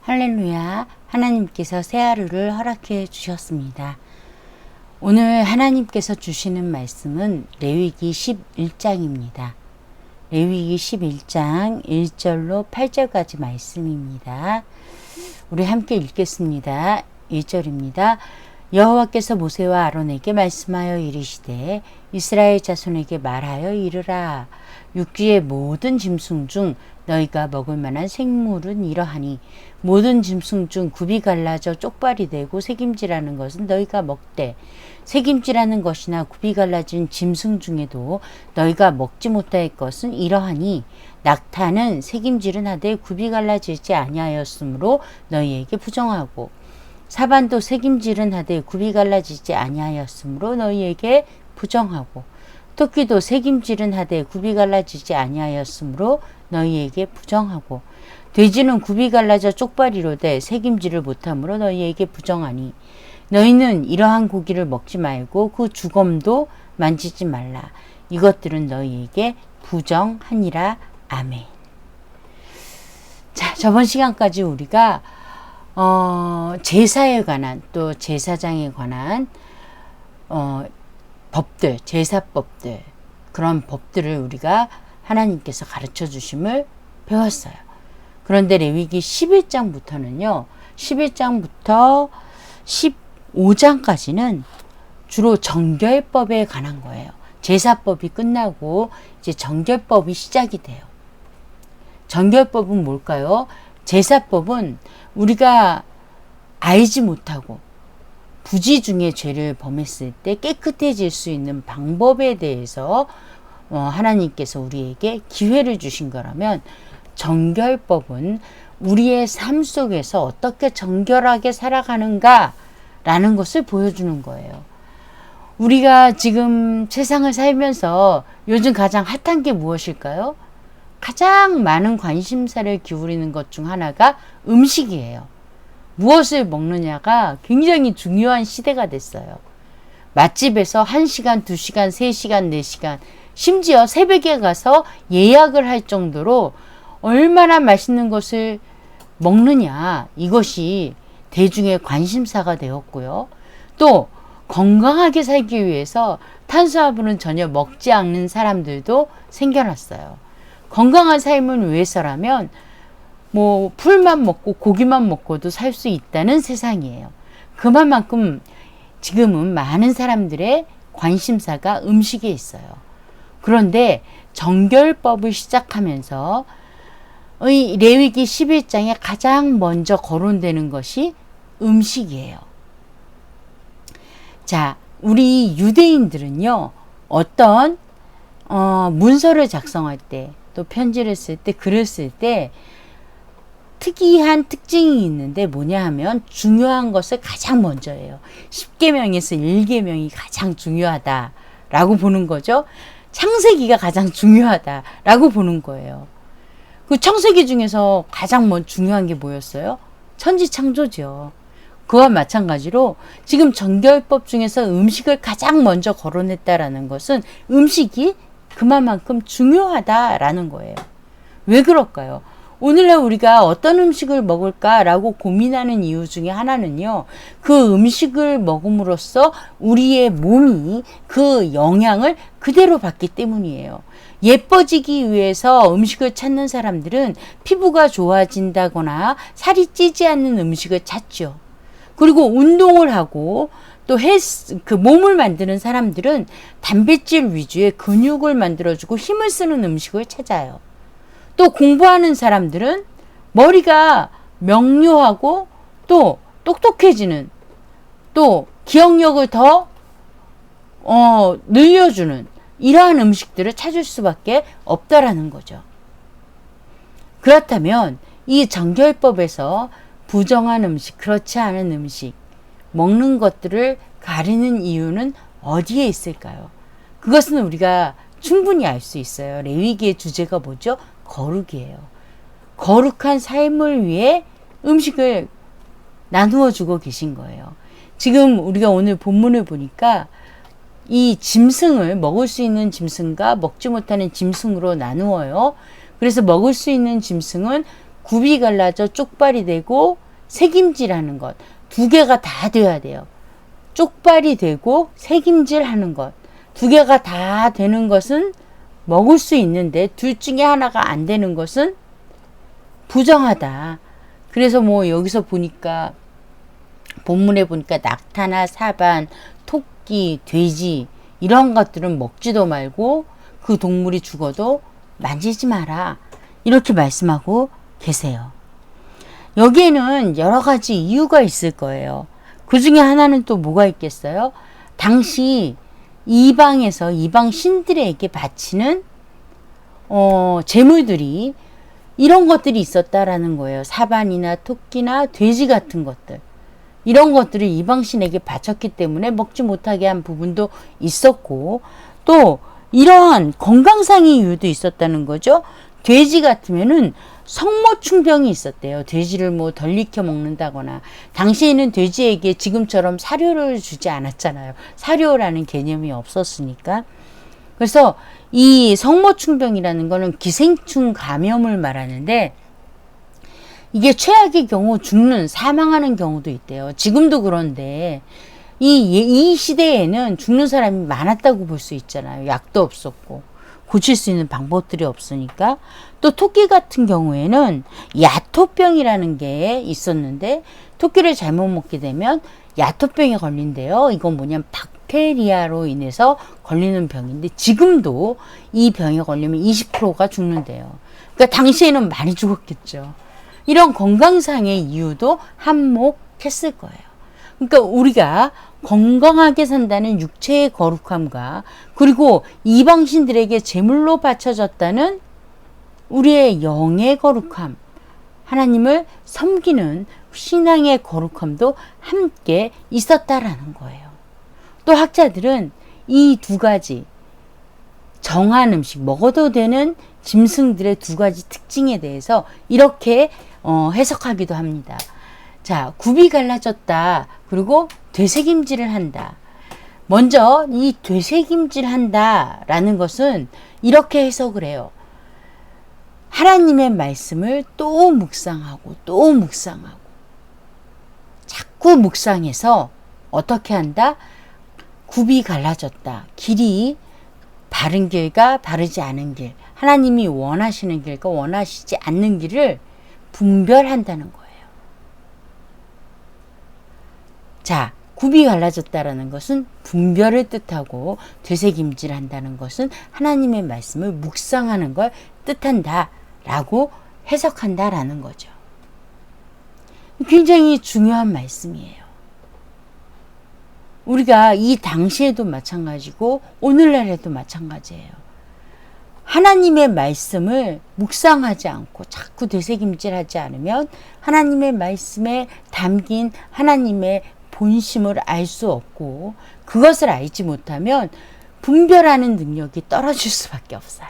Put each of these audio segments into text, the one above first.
할렐루야. 하나님께서 새 하루를 허락해 주셨습니다. 오늘 하나님께서 주시는 말씀은 레위기 11장입니다. 레위기 11장 1절로 8절까지 말씀입니다. 우리 함께 읽겠습니다. 1절입니다. 여호와께서 모세와 아론에게 말씀하여 이르시되 이스라엘 자손에게 말하여 이르라. 육지의 모든 짐승 중 너희가 먹을 만한 생물은 이러하니 모든 짐승 중 굽이 갈라져 쪽발이 되고 새김질하는 것은 너희가 먹되 새김질하는 것이나 굽이 갈라진 짐승 중에도 너희가 먹지 못할 것은 이러하니 낙타는 새김질은 하되 굽이 갈라지지 아니하였으므로 너희에게 부정하고 사반도 새김질은 하되 굽이 갈라지지 아니하였으므로 너희에게 부정하고 토끼도 새김질은 하되 굽이 갈라지지 아니하였으므로 너희에게 부정하고 돼지는 굽이 갈라져 쪽발이로되 새김질을 못하므로 너희에게 부정하니 너희는 이러한 고기를 먹지 말고 그 주검도 만지지 말라. 이것들은 너희에게 부정하니라. 아멘. 자, 저번 시간까지 우리가 제사에 관한 또 제사장에 관한 법들, 제사법들, 그런 법들을 우리가 하나님께서 가르쳐 주심을 배웠어요. 그런데 레위기 11장부터는요. 11장부터 15장까지는 주로 정결법에 관한 거예요. 제사법이 끝나고 이제 정결법이 시작이 돼요. 정결법은 뭘까요? 제사법은 우리가 알지 못하고 부지 중에 죄를 범했을 때 깨끗해질 수 있는 방법에 대해서 하나님께서 우리에게 기회를 주신 거라면 정결법은 우리의 삶 속에서 어떻게 정결하게 살아가는가 라는 것을 보여주는 거예요. 우리가 지금 세상을 살면서 요즘 가장 핫한 게 무엇일까요? 가장 많은 관심사를 기울이는 것 중 하나가 음식이에요. 무엇을 먹느냐가 굉장히 중요한 시대가 됐어요. 맛집에서 1시간, 2시간, 3시간, 4시간, 심지어 새벽에 가서 예약을 할 정도로 얼마나 맛있는 것을 먹느냐, 이것이 대중의 관심사가 되었고요. 또 건강하게 살기 위해서 탄수화물은 전혀 먹지 않는 사람들도 생겨났어요. 건강한 삶을 위해서라면 풀만 먹고 고기만 먹고도 살 수 있다는 세상이에요. 그만큼 지금은 많은 사람들의 관심사가 음식에 있어요. 그런데 정결법을 시작하면서 레위기 11장에 가장 먼저 거론되는 것이 음식이에요. 자, 우리 유대인들은요, 어떤 문서를 작성할 때, 또 편지를 쓸 때, 글을 쓸 때 특이한 특징이 있는데 뭐냐 하면 중요한 것을 가장 먼저 해요. 10계명에서 1계명이 가장 중요하다라고 보는 거죠. 창세기가 가장 중요하다라고 보는 거예요. 그 창세기 중에서 가장 중요한 게 뭐였어요? 천지창조죠. 그와 마찬가지로 지금 정결법 중에서 음식을 가장 먼저 거론했다라는 것은 음식이 그만큼 중요하다라는 거예요. 왜 그럴까요? 오늘날 우리가 어떤 음식을 먹을까라고 고민하는 이유 중에 하나는요. 그 음식을 먹음으로써 우리의 몸이 그 영향을 그대로 받기 때문이에요. 예뻐지기 위해서 음식을 찾는 사람들은 피부가 좋아진다거나 살이 찌지 않는 음식을 찾죠. 그리고 운동을 하고 또 몸을 만드는 사람들은 단백질 위주의 근육을 만들어주고 힘을 쓰는 음식을 찾아요. 또 공부하는 사람들은 머리가 명료하고 또 똑똑해지는, 또 기억력을 더 늘려주는 이러한 음식들을 찾을 수밖에 없다라는 거죠. 그렇다면 이 정결법에서 부정한 음식, 그렇지 않은 음식, 먹는 것들을 가리는 이유는 어디에 있을까요? 그것은 우리가 충분히 알 수 있어요. 레위기의 주제가 뭐죠? 거룩이에요. 거룩한 삶을 위해 음식을 나누어 주고 계신 거예요. 지금 우리가 오늘 본문을 보니까 이 짐승을 먹을 수 있는 짐승과 먹지 못하는 짐승으로 나누어요. 그래서 먹을 수 있는 짐승은 굽이 갈라져 쪽발이 되고 새김질하는 것. 두 개가 다 돼야 돼요. 쪽발이 되고 새김질하는 것. 두 개가 다 되는 것은 먹을 수 있는데 둘 중에 하나가 안 되는 것은 부정하다. 그래서 뭐 여기서 보니까 본문에 보니까 낙타나 사반, 토끼, 돼지 이런 것들은 먹지도 말고 그 동물이 죽어도 만지지 마라. 이렇게 말씀하고 계세요. 여기에는 여러 가지 이유가 있을 거예요. 그 중에 하나는 또 뭐가 있겠어요? 당시 이방에서 이방 신들에게 바치는 제물들이 이런 것들이 있었다라는 거예요. 사반이나 토끼나 돼지 같은 것들. 이런 것들을 이방신에게 바쳤기 때문에 먹지 못하게 한 부분도 있었고 또 이러한 건강상의 이유도 있었다는 거죠. 돼지 같으면은 성모충병이 있었대요. 돼지를 뭐 덜 익혀 먹는다거나 당시에는 돼지에게 지금처럼 사료를 주지 않았잖아요. 사료라는 개념이 없었으니까. 그래서 이 성모충병이라는 거는 기생충 감염을 말하는데 이게 최악의 경우 죽는 사망하는 경우도 있대요. 지금도 그런데 이 시대에는 죽는 사람이 많았다고 볼 수 있잖아요. 약도 없었고 고칠 수 있는 방법들이 없으니까. 또 토끼 같은 경우에는 야토병이라는 게 있었는데 토끼를 잘못 먹게 되면 야토병에 걸린대요. 이건 뭐냐면 박테리아로 인해서 걸리는 병인데 지금도 이 병에 걸리면 20%가 죽는데요. 그러니까 당시에는 많이 죽었겠죠. 이런 건강상의 이유도 한몫했을 거예요. 그러니까 우리가 건강하게 산다는 육체의 거룩함과 그리고 이방신들에게 제물로 바쳐졌다는 우리의 영의 거룩함, 하나님을 섬기는 신앙의 거룩함도 함께 있었다라는 거예요. 또 학자들은 이 두 가지 정한 음식, 먹어도 되는 짐승들의 두 가지 특징에 대해서 이렇게 해석하기도 합니다. 자, 굽이 갈라졌다. 그리고 되새김질을 한다. 먼저 이 되새김질 한다라는 것은 이렇게 해석을 해요. 하나님의 말씀을 또 묵상하고 또 묵상하고 자꾸 묵상해서 어떻게 한다? 굽이 갈라졌다. 길이 바른 길과 바르지 않은 길, 하나님이 원하시는 길과 원하시지 않는 길을 분별한다는 거예요. 자, 굽이 갈라졌다라는 것은 분별을 뜻하고 되새김질한다는 것은 하나님의 말씀을 묵상하는 걸 뜻한다라고 해석한다라는 거죠. 굉장히 중요한 말씀이에요. 우리가 이 당시에도 마찬가지고 오늘날에도 마찬가지예요. 하나님의 말씀을 묵상하지 않고 자꾸 되새김질하지 않으면 하나님의 말씀에 담긴 하나님의 본심을 알 수 없고 그것을 알지 못하면 분별하는 능력이 떨어질 수밖에 없어요.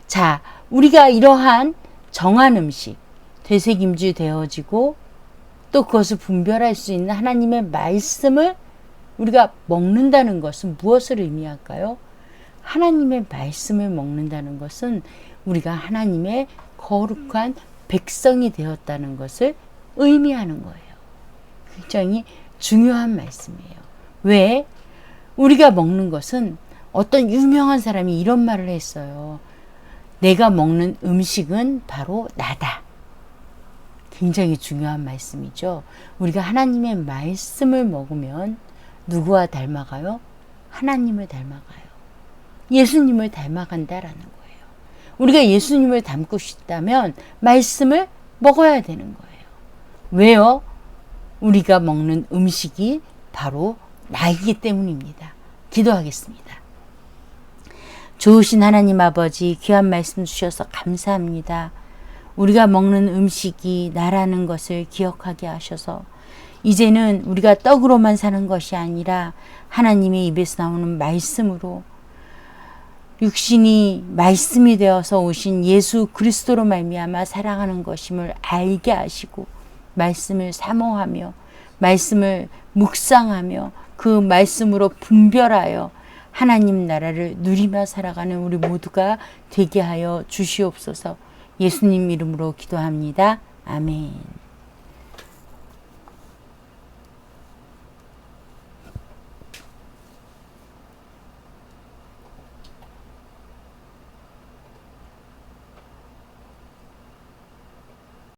자, 우리가 이러한 정한 음식, 되새김질 되어지고 또 그것을 분별할 수 있는 하나님의 말씀을 우리가 먹는다는 것은 무엇을 의미할까요? 하나님의 말씀을 먹는다는 것은 우리가 하나님의 거룩한 백성이 되었다는 것을 의미하는 거예요. 굉장히 중요한 말씀이에요. 왜? 우리가 먹는 것은 어떤 유명한 사람이 이런 말을 했어요. 내가 먹는 음식은 바로 나다. 굉장히 중요한 말씀이죠. 우리가 하나님의 말씀을 먹으면 누구와 닮아가요? 하나님을 닮아가요. 예수님을 닮아간다라는 거예요. 우리가 예수님을 닮고 싶다면 말씀을 먹어야 되는 거예요. 왜요? 우리가 먹는 음식이 바로 나이기 때문입니다. 기도하겠습니다. 좋으신 하나님 아버지, 귀한 말씀 주셔서 감사합니다. 우리가 먹는 음식이 나라는 것을 기억하게 하셔서 이제는 우리가 떡으로만 사는 것이 아니라 하나님의 입에서 나오는 말씀으로 육신이 말씀이 되어서 오신 예수 그리스도로 말미암아 살아가는 것임을 알게 하시고 말씀을 사모하며 말씀을 묵상하며 그 말씀으로 분별하여 하나님 나라를 누리며 살아가는 우리 모두가 되게 하여 주시옵소서. 예수님 이름으로 기도합니다. 아멘.